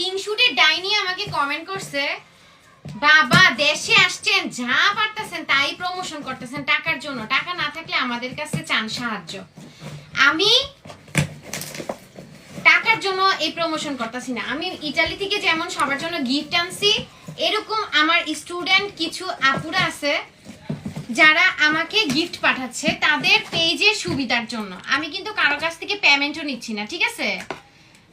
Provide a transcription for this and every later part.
স্ক্রিনশটের ডাইনি আমাকে কমেন্ট করছে, বাবা দেশে আসছেন, যা পারতেছেন তাই প্রমোশন করতেছেন টাকার জন্য, টাকা না থাকলে আমাদের কাছে চান সাহায্য। আমি টাকার জন্য এই প্রমোশন করতেছি না। আমি ইতালি থেকে যেমন সবার জন্য গিফট আনছি, এরকম আমার স্টুডেন্ট কিছু আপুরা আছে যারা আমাকে গিফট পাঠাচ্ছে তাদের পেজের সুবিধার জন্য। আমি কিন্তু কারো কাছ থেকে পেমেন্টও নিচ্ছি না, ঠিক আছে?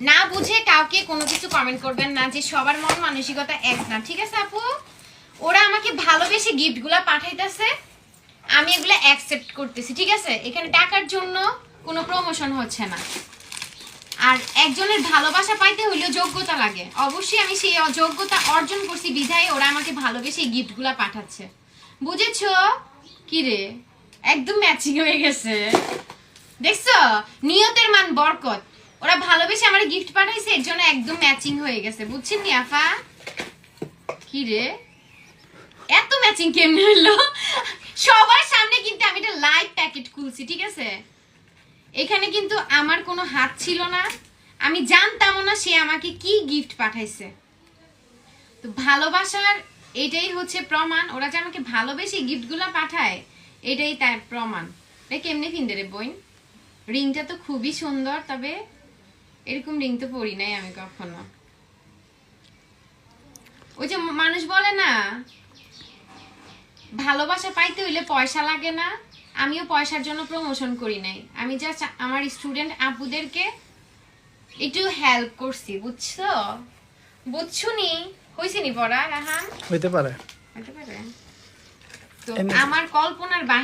না বুঝে কাউকে কোনো কিছু কমেন্ট করবেন না, যে সবার মন মানসিকতা এক না, ঠিক আছে আপু? ওরা আমাকে ভালোবেসে গিফটগুলো পাঠাইতেছে, আমি এগুলো অ্যাকসেপ্ট করতেছি, ঠিক আছে? এখানে টাকার জন্য কোনো প্রমোশন হচ্ছে না। আর একজনের ভালোবাসা পাইতে হইলেও যোগ্যতা লাগে, অবশ্যই আমি সেই যোগ্যতা অর্জন করছি বিধায় ওরা আমাকে ভালোবেসে গিফটগুলো পাঠাচ্ছে, বুঝেছো? কি রে, একদম ম্যাচিং হয়ে গেছে, দেখছো? নিয়তের মান বরকত। ওরা ভালোবেসে আমার গিফট পাঠাইছে, এর জন্য একদম ম্যাচিং হয়ে গেছে, বুঝছেন নি আফা? কি রে, এত ম্যাচিং কেমনে হলো? সবার সামনে কিন্তু আমি একটা লাইভ প্যাকেট খুলছি, ঠিক আছে? এখানে কিন্তু আমার কোনো হাত ছিল না, আমি জানতামও না সে আমাকে কি গিফট পাঠাইছে। তো ভালোবাসার এটাই হচ্ছে প্রমাণ, ওরা যে আমাকে ভালোবেসে গিফটগুলো পাঠায় এটাই তার প্রমাণ। এটা কেমনে কিনতে রে বোন? রিংটা তো খুবই সুন্দর, তবে এরকম রিং তো পরি নাই আমি কখনো। ওই যে মানুষ বলে না ভালোবাসা পাইতে হইলে পয়সা লাগে না, আমিও পয়সার জন্য প্রমোশন করি নাই, আমি জাস্ট আমার স্টুডেন্ট আপুদেরকে একটু হেল্প করছি, বুঝছো? বুঝছুনি? হইছে নি পড়া রাহান? হইতে পারে। তো আমার কল্পনার বাহিরে